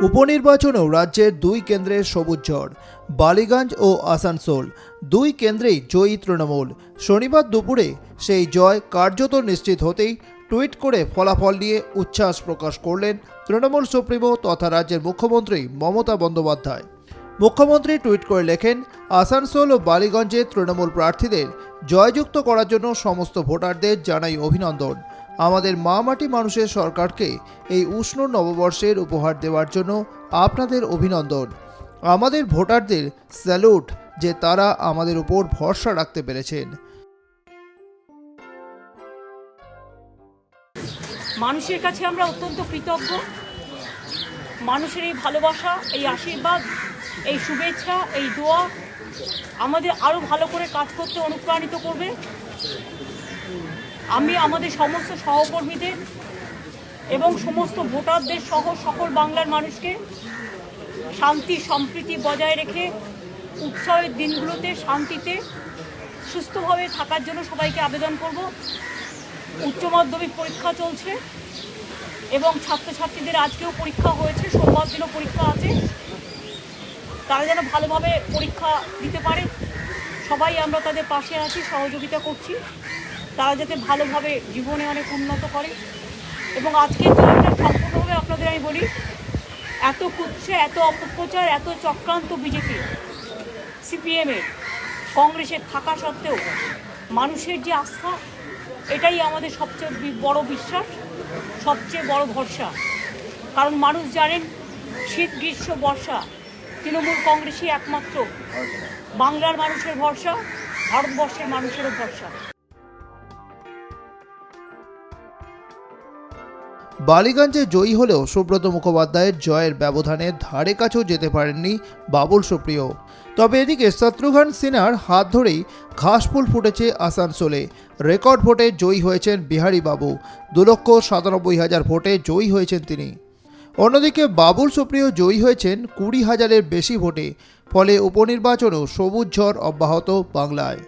উপনির্বাচনেও রাজ্যের দুই কেন্দ্রের সবুজ ঝড়। বালিগঞ্জ ও আসানসোল দুই কেন্দ্রেই জয়ী তৃণমূল। শনিবার দুপুরে সেই জয় কার্যত নিশ্চিত হতেই টুইট করে ফলাফল নিয়ে উচ্ছ্বাস প্রকাশ করলেন তৃণমূল সুপ্রিমো তথা রাজ্যের মুখ্যমন্ত্রী মমতা বন্দ্যোপাধ্যায়। মুখ্যমন্ত্রী টুইট করে লেখেন, আসানসোল ও বালিগঞ্জে তৃণমূল প্রার্থীদের জয়যুক্ত করার জন্য সমস্ত ভোটারদের জানাই অভিনন্দন। আমাদের মা মাটি মানুষের সরকারকে এই উষ্ণ নববর্ষের উপহার দেওয়ার জন্য আপনাদের অভিনন্দন। আমাদের ভোটারদের স্যালুট যে তারা আমাদের উপর ভরসা রাখতে পেরেছেন। মানুষের কাছে আমরা অত্যন্ত কৃতজ্ঞ। মানুষের এই ভালোবাসা, এই আশীর্বাদ, এই শুভেচ্ছা, এই দোয়া আমাদের আরও ভালো করে কাজ করতে অনুপ্রাণিত করবে। আমি আমাদের সমস্ত সহকর্মীদের এবং সমস্ত ভোটারদের সহ সকল বাংলার মানুষকে শান্তি সম্প্রীতি বজায় রেখে উৎসবের দিনগুলোতে শান্তিতে সুস্থভাবে থাকার জন্য সবাইকে আবেদন করব। উচ্চ মাধ্যমিক পরীক্ষা চলছে এবং ছাত্রছাত্রীদের আজকেও পরীক্ষা হয়েছে, সোমবার দিনও পরীক্ষা আছে। তারা যেন ভালোভাবে পরীক্ষা দিতে পারে, সবাই আমরা তাদের পাশে আছি, সহযোগিতা করছি। তারা যাতে ভালোভাবে জীবনে অনেক উন্নত করে। এবং আজকের জয়টা সম্পূর্ণভাবে আপনাদের আমি বলি, এত কুৎসে, এত অপপ্রচার, এত চক্রান্ত বিজেপি সিপিএমের কংগ্রেসের থাকা সত্ত্বেও মানুষের যে আস্থা, এটাই আমাদের সবচেয়ে বড় বিশ্বাস, সবচেয়ে বড় ভরসা। কারণ মানুষ জানেন, শীত গ্রীষ্ম বর্ষা তৃণমূল কংগ্রেসই একমাত্র বাংলার মানুষের ভরসা, ভারতবর্ষের মানুষেরও ভরসা। বালিগঞ্জে জয়ী হলেও সুব্রত মুখোপাধ্যায়ের জয়ের ব্যবধানের ধারে কাছেও যেতে পারেননি বাবুল সুপ্রিয়। তবে এদিকে শত্রুঘ্ন সিনহার হাত ধরেই ঘাসফুল ফুটেছে আসানসোলে। রেকর্ড ভোটে জয়ী হয়েছেন বিহারী বাবু। 2,97,000 ভোটে জয়ী হয়েছেন তিনি। অন্যদিকে বাবুল সুপ্রিয় জয়ী হয়েছেন 20,000-এর বেশি ভোটে। ফলে উপনির্বাচনেও সবুজ ঝড় অব্যাহত বাংলায়।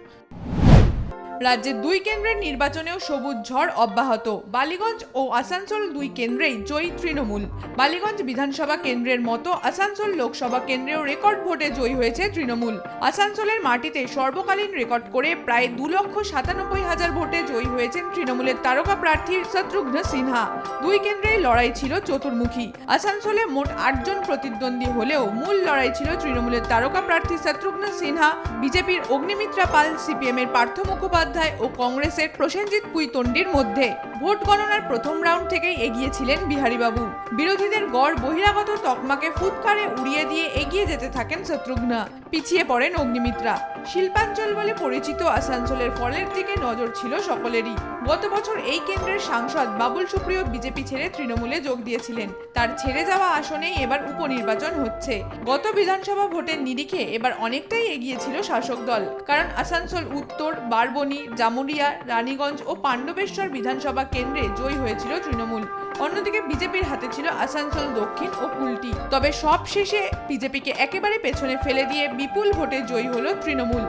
রাজ্যের দুই কেন্দ্রের নির্বাচনেও সবুজ ঝড় অব্যাহত। বালিগঞ্জ ও আসানসোল দুই কেন্দ্রেই জয়ী তৃণমূল। বালিগঞ্জ বিধানসভা কেন্দ্রের মতো আসানসোল লোকসভা কেন্দ্রেও রেকর্ড ভোটে জয়ী হয়েছে তৃণমূল। আসানসোলের মাটিতে সর্বকালীন রেকর্ড করে প্রায় 2,97,000 ভোটে জয়ী হয়েছেন তৃণমূলের তারকা প্রার্থী শত্রুঘ্ন সিনহা। দুই কেন্দ্রেই লড়াই ছিল চতুর্মুখী। আসানসোলে মোট 8 জন প্রতিদ্বন্দ্বী হলেও মূল লড়াই ছিল তৃণমূলের তারকা প্রার্থী শত্রুঘ্ন সিনহা, বিজেপির অগ্নিমিত্রা পাল, সিপিএমের পার্থ মুখোপাধ্যায় ও কংগ্রেসের প্রসেনজিৎ পুইতন্ডির মধ্যে। ভোট গণনার প্রথম রাউন্ড থেকেই এগিয়েছিলেন বিহারীবাবু। বিরোধীদের গড় বহিরাগত তকমাকে ফুৎকারে উড়িয়ে দিয়ে এগিয়ে যেতে থাকেন শত্রুঘ্ন। পিছিয়ে পড়েন অগ্নিমিত্রা। শিল্পাঞ্চল বলে পরিচিত আসানসোলের ফলের দিকে নজর ছিল সকলেরই। গত বছর এই কেন্দ্রের সাংসদ বাবুল সুপ্রিয় বিজেপি ছেড়ে তৃণমূলে যোগ দিয়েছিলেন। তার ছেড়ে যাওয়া আসনেই এবার উপনির্বাচন হচ্ছে। গত বিধানসভা ভোটের নিরিখে এবার অনেকটাই এগিয়েছিল শাসক দল। কারণ আসানসোল উত্তর, বারবনী, জামুরিয়া, রানীগঞ্জ ও পাণ্ডবেশ্বর বিধানসভা কেন্দ্রে জয়ী হয়েছিল তৃণমূল। অন্যদিকে বিজেপির হাতে ছিল আসানসোল দক্ষিণ ও কুলটি। তবে সব শেষে বিজেপিকে একেবারে পেছনে ফেলে দিয়ে বিপুল ভোটে জয়ী হলো তৃণমূল।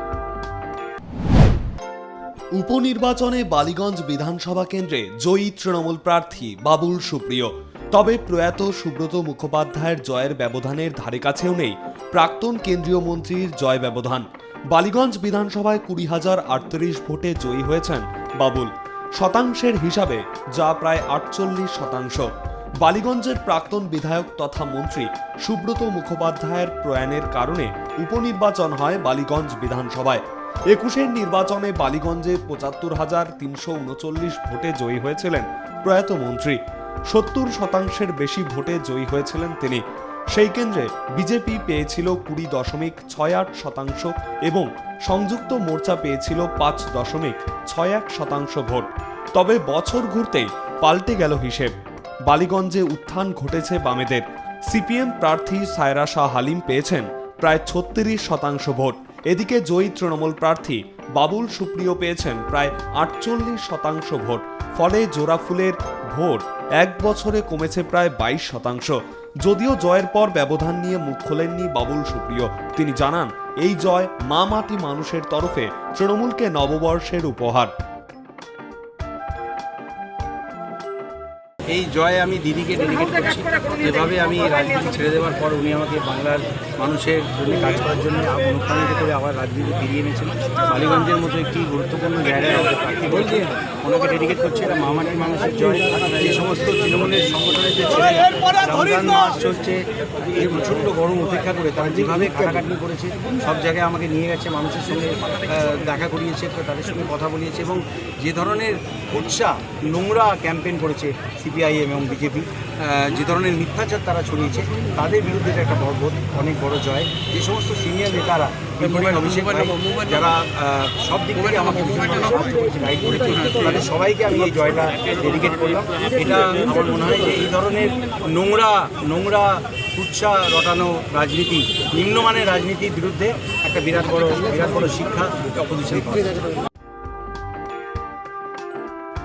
উপনির্বাচনে বালিগঞ্জ বিধানসভা কেন্দ্রে জয়ী তৃণমূল প্রার্থী বাবুল সুপ্রিয়। তবে প্রয়াত সুব্রত মুখোপাধ্যায়ের জয়ের ব্যবধানের ধারে কাছেও নেই প্রাক্তন কেন্দ্রীয় মন্ত্রীর জয় ব্যবধান। বালিগঞ্জ বিধানসভায় 20,038 ভোটে জয়ী হয়েছেন বাবুল। শতাংশের হিসাবে যা প্রায় 48%। বালিগঞ্জের প্রাক্তন বিধায়ক তথা মন্ত্রী সুব্রত মুখোপাধ্যায়ের প্রয়াণের কারণে উপনির্বাচন হয় বালিগঞ্জ বিধানসভায়। 21-এর নির্বাচনে বালিগঞ্জে 75,339 ভোটে জয়ী হয়েছিলেন প্রয়াত মন্ত্রী। 70% বেশি ভোটে জয়ী হয়েছিলেন তিনি। সেই কেন্দ্রে বিজেপি পেয়েছিল 20.68% এবং সংযুক্ত মোর্চা পেয়েছিল 5.61% ভোট। তবে বছর ঘুরতেই পাল্টে গেল হিসেব। বালিগঞ্জে উত্থান ঘটেছে বামেদের। সিপিএম প্রার্থী সায়রা শাহ হালিম পেয়েছেন প্রায় 36% ভোট। এদিকে জয়ী তৃণমূল প্রার্থী বাবুল সুপ্রিয় পেয়েছেন প্রায় 48% ভোট। ফলে জোড়াফুলের ভোট এক বছরে কমেছে প্রায় 22%। যদিও জয়ের পর ব্যবধান নিয়ে মুখ খোলেননি বাবুল সুপ্রিয়। তিনি জানান, এই জয় মা মাটি মানুষের তরফে তৃণমূলকে নববর্ষের উপহার। এই জয় আমি দিদিকে ডেডিকেট করছি। যেভাবে আমি রাজনীতি ছেড়ে দেওয়ার পর উনি আমাকে বাংলার মানুষের জন্য কাজ করার জন্য অনুপ্রাণিত করে আবার রাজনীতি ফিরিয়ে এনেছিলেন। বালিগঞ্জের মতো একটি গুরুত্বপূর্ণ জায়গায় আমাকে প্রার্থী বলছে, ওনাকে ডেডিকেট করছে। এটা মহামাটির মানুষের জয়। যে সমস্ত তৃণমূলের সংগঠনের যে ছেলেরা রমজান মাস চলছে, এই ছোট্ট গরম উপেক্ষা করে তারা যেভাবে কাটাকাটি করেছে, সব জায়গায় আমাকে নিয়ে গেছে, মানুষের সঙ্গে দেখা করিয়েছে, তাদের সঙ্গে কথা বলিয়েছে, এবং যে ধরনের উৎসাহ নোংরা ক্যাম্পেইন করেছে সিপিআইএম এবং বিজেপি, যে ধরনের মিথ্যাচার তারা ছড়িয়েছে, তাদের বিরুদ্ধে এটা একটা অনেক বড় জয়। যে সমস্ত সিনিয়র নেতারা অভিষেক যারা সব দিক থেকে আমাকে ভীষণভাবে সাহায্য করেছে, গাইড করেছে, তাদের সবাইকে আমি এই জয়টা ডেডিকেট করলাম। এটা আমার মনে হয় যে এই ধরনের নোংরা উৎসাহ রটানো রাজনীতি, নিম্নমানের রাজনীতির বিরুদ্ধে একটা বিরাট বড় শিক্ষা অপোজিশন পাবে।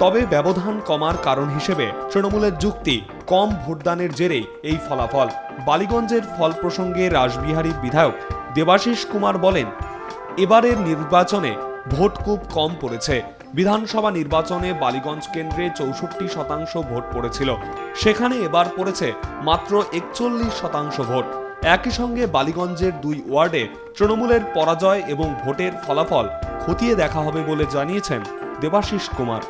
তবে ব্যবধান কমার কারণ হিসেবে তৃণমূলের যুক্তি কম ভোটদানের জেরেই এই ফলাফল। বালিগঞ্জের ফল প্রসঙ্গে রাসবিহারীর বিধায়ক দেবাশিস কুমার বলেন, এবারের নির্বাচনে ভোট খুব কম পড়েছে। বিধানসভা নির্বাচনে বালিগঞ্জ কেন্দ্রে 64% ভোট পড়েছিল, সেখানে এবার পড়েছে মাত্র 41% ভোট। একই সঙ্গে বালিগঞ্জের 2 ওয়ার্ডে তৃণমূলের পরাজয় এবং ভোটের ফলাফল খতিয়ে দেখা হবে বলে জানিয়েছেন দেবাশিস কুমার।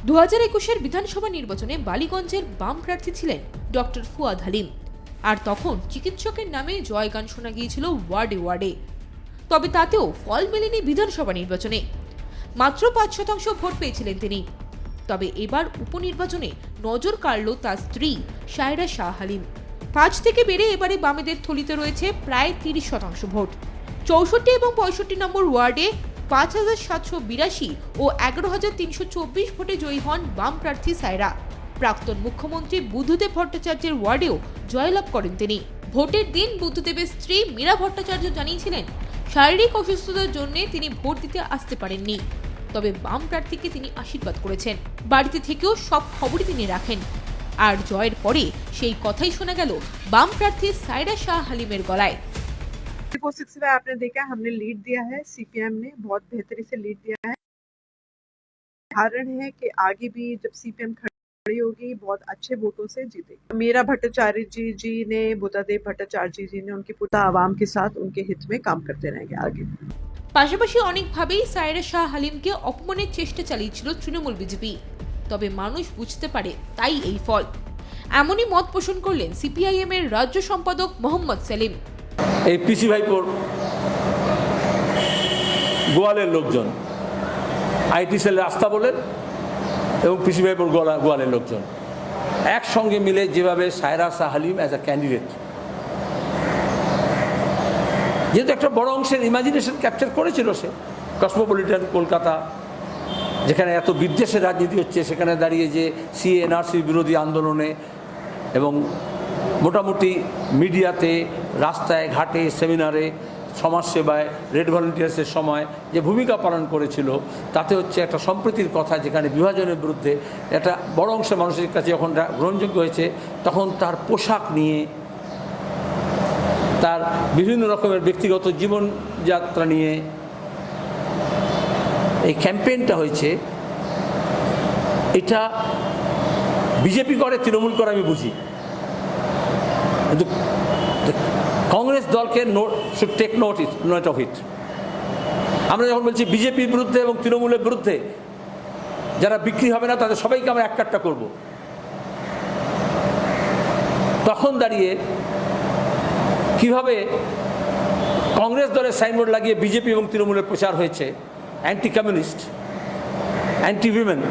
2021-এর বিধানসভা নির্বাচনে বালিগঞ্জের বাম প্রার্থী ছিলেন ডক্টর ফুয়াদ হালিম, আর তখন চিকিৎসকের নামে জয়গান শোনা গিয়েছিল ওয়ার্ডে ওয়ার্ডে। তবে তাতেও ফল মেলেনি বিধানসভা নির্বাচনে, মাত্র 5% ভোট পেয়েছিলেন তিনি। তবে এবার উপনির্বাচনে নজর কাড়ল তার স্ত্রী সায়রা শাহ হালিম। 5 থেকে বেড়ে এবারে বামেদের থলিতে রয়েছে প্রায় 30% ভোট। 64 এবং 65 নম্বর ওয়ার্ডে 5782 ও 11324 ভোটে জয়ী হন বাম প্রার্থী সায়রা। প্রাক্তন মুখ্যমন্ত্রী বুদ্ধদেব ভট্টাচার্যের ওয়ার্ডেও জয়লাভ করেন তিনি। ভোটের দিন বুদ্ধদেবের স্ত্রী মীরা ভট্টাচার্য জানিয়েছিলেন, শারীরিক অসুস্থতার জন্য তিনি ভোট দিতে আসতে পারেননি, তবে বাম প্রার্থীকে তিনি আশীর্বাদ করেছেন। বাড়িতে থেকেও সব খবরই তিনি রাখেন। আর জয়ের পরে সেই কথাই শোনা গেল বাম প্রার্থী সায়রা শাহ হালিমের গলায়। 6 में आपने देखा हमने लीड दिया है, सीपीएम ने बहुत बेहतरी से लीड दिया है। कारण है कि आगे भी जब सीपीएम खड़ी होगी बहुत अच्छे वोटों से जीतेगी। मीरा भट्टाचार्य जी ने, बुद्धदेव भट्टाचार्य जी ने उनकी पूरा आवाम के साथ उनके हित में काम करते रहेंगे आगे। পাশাপাশি অনেকভাবেই সায়রা শাহ হালিমকে অপমানের চেষ্টা চালিয়েছিল তৃণমূল বিজেপি, তবে মানুষ বুঝতে পারে তাই এই ফল। এমনই মত পোষণ করলেন সিপিআইএম এর রাজ্য সম্পাদক মোহাম্মদ সেলিম। এই পিসি ভাইপোর গোয়ালের লোকজন, আইটি সেলের আস্থা বলেন এবং পিসি ভাইপোর গোয়ালের লোকজন একসঙ্গে মিলে যেভাবে Saira Shah Halim as a candidate, যেহেতু একটা বড় অংশের ইমাজিনেশন ক্যাপচার করেছিল, সে কসমোপলিটন কলকাতা যেখানে এত বিদ্বেষের রাজনীতি হচ্ছে, সেখানে দাঁড়িয়ে যে সিএনআরসি বিরোধী আন্দোলনে এবং মোটামুটি মিডিয়াতে, রাস্তায় ঘাটে, সেমিনারে, সমাজসেবায়, রেড ভলেন্টিয়ার্সের সময় যে ভূমিকা পালন করেছিল, তাতে হচ্ছে একটা সম্প্রীতির কথা, যেখানে বিভাজনের বিরুদ্ধে একটা বড় অংশের মানুষের কাছে যখন গ্রহণযোগ্য হয়েছে, তখন তার পোশাক নিয়ে, তার বিভিন্ন রকমের ব্যক্তিগত জীবনযাত্রা নিয়ে এই ক্যাম্পেইনটা হয়েছে। এটা বিজেপি করে, তৃণমূল করে আমি বুঝি, কিন্তু কংগ্রেস দলকে should take note of it. আমরা যখন বলছি বিজেপির বিরুদ্ধে এবং তৃণমূলের বিরুদ্ধে যারা বিক্রি হবে না তাদের সবাইকে আমরা এক কাট্টা করব, তখন দাঁড়িয়ে কিভাবে কংগ্রেস দলের সাইনবোর্ড লাগিয়ে বিজেপি এবং তৃণমূলের প্রচার হয়েছে anti communist, anti women,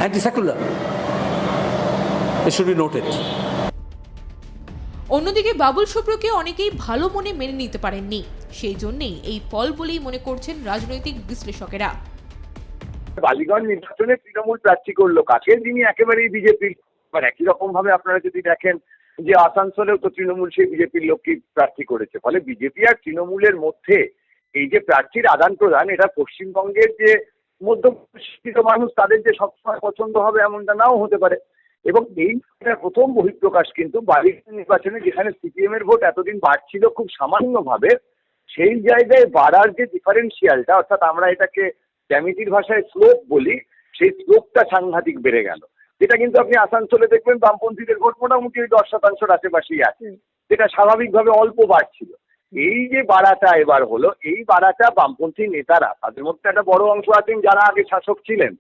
anti secular, it should be noted. অন্যদিকে বাবুল সুপ্রিয়কে অনেকেই ভালো মনে মেনে নিতে পারেননি, সেই জন্যই এই ফল বলেই মনে করছেন রাজনৈতিক বিশ্লেষকেরা। বালিগঞ্জ নির্বাচনে তৃণমূল প্রার্থী করলো কাকে, যিনি একেবারেই বিজেপির। একই রকম ভাবে আপনারা যদি দেখেন যে আসানসোলেও তো তৃণমূল সেই বিজেপির লোককে প্রার্থী করেছে। ফলে বিজেপি আর তৃণমূলের মধ্যে এই যে প্রার্থীর আদান প্রদান, এটা পশ্চিমবঙ্গের যে মধ্যবিত্ত মানুষ তাদের যে সবসময় পছন্দ হবে এমনটা নাও হতে পারে। এবং এই প্রথম বহিঃপ্রকাশ কিন্তু বালিগঞ্জ নির্বাচনে, যেখানে সিপিএম এর ভোট এতদিন বাড়ছিল খুব সামান্যভাবে, সেই জায়গায় বাড়ার যে ডিফারেন্সিয়ালটা, অর্থাৎ আমরা এটাকে জ্যামিতির ভাষায় স্লোপ বলি, সেই স্লোপটা সাংঘাতিক বেড়ে গেল, যেটা কিন্তু আপনি আসানসোলে দেখবেন বামপন্থীদের ভোট মোটামুটি ওই 10% আশেপাশেই আছে, যেটা স্বাভাবিকভাবে অল্প বাড়ছিল। এই যে বাড়াটা এবার হলো, এই বাড়াটা বামপন্থী নেতারা, তাদের মধ্যে একটা বড় অংশ আছেন যারা আগে শাসক ছিলেন,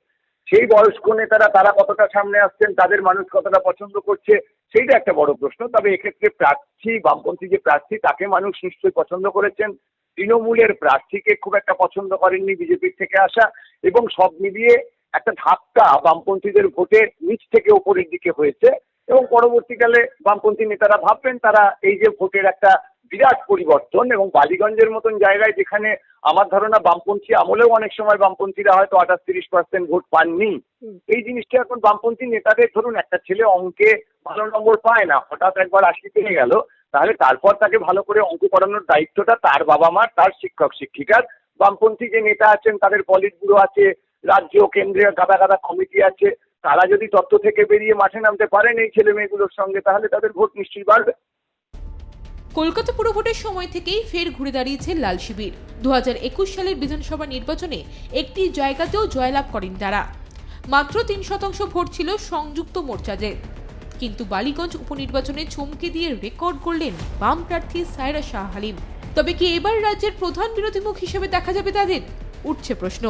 সেই বয়স্ক নেতারা তারা কতটা সামনে আসছেন, তাদের মানুষ কতটা পছন্দ করছে, সেইটা একটা বড় প্রশ্ন। তবে এক্ষেত্রে প্রার্থী, বামপন্থী যে প্রার্থী তাকে মানুষ নিশ্চয়ই পছন্দ করেছেন, তৃণমূলের প্রার্থীকে খুব একটা পছন্দ করেননি বিজেপির থেকে আসা, এবং সব মিলিয়ে একটা ধাক্কা বামপন্থীদের ভোটে নিচ থেকে ওপরের দিকে হয়েছে। এবং পরবর্তীকালে বামপন্থী নেতারা ভাববেন তারা এই যে ভোটের একটা বিরাট পরিবর্তন, এবং বালিগঞ্জের মতন জায়গায় যেখানে আমার ধারণা বামপন্থী আমলেও অনেক সময় বামপন্থীরা হয়তো 28-30% ভোট পাননি, এই জিনিসটা এখন বামপন্থী নেতাদের, ধরুন একটা ছেলে অঙ্কে ভালো নম্বর পায় না, হঠাৎ একবার 80 পেয়ে গেল, তাহলে তারপর তাকে ভালো করে অঙ্ক করানোর দায়িত্বটা তার বাবা মার, তার শিক্ষক শিক্ষিকার। বামপন্থী যে নেতা আছেন, তাদের পলিট ব্যুরো আছে, রাজ্য কেন্দ্রীয় গাদা গাদা কমিটি আছে, তারা যদি তত্ত্ব থেকে বেরিয়ে মাঠে নামতে পারেন এই ছেলে মেয়েগুলোর সঙ্গে, তাহলে তাদের ভোট নিশ্চয়ই বাড়বে। কলকাতা পুর ভোটের সময় থেকেই ফের ঘুরে দাঁড়িয়েছে লাল শিবির। 2021 সালের বিধানসভা নির্বাচনে একটি জায়গাতেও জয়লাভ করেন তারা। মাত্র 3% ভোট ছিল সংযুক্ত মোর্চাদের। কিন্তু বালিগঞ্জ উপনির্বাচনে চমকে দিয়ে রেকর্ড করলেন বাম প্রার্থী সায়রা শাহ হালিম। তবে কি এবার রাজ্যের প্রধান বিরোধী মুখ হিসেবে দেখা যাবে তাদের? উঠছে প্রশ্ন।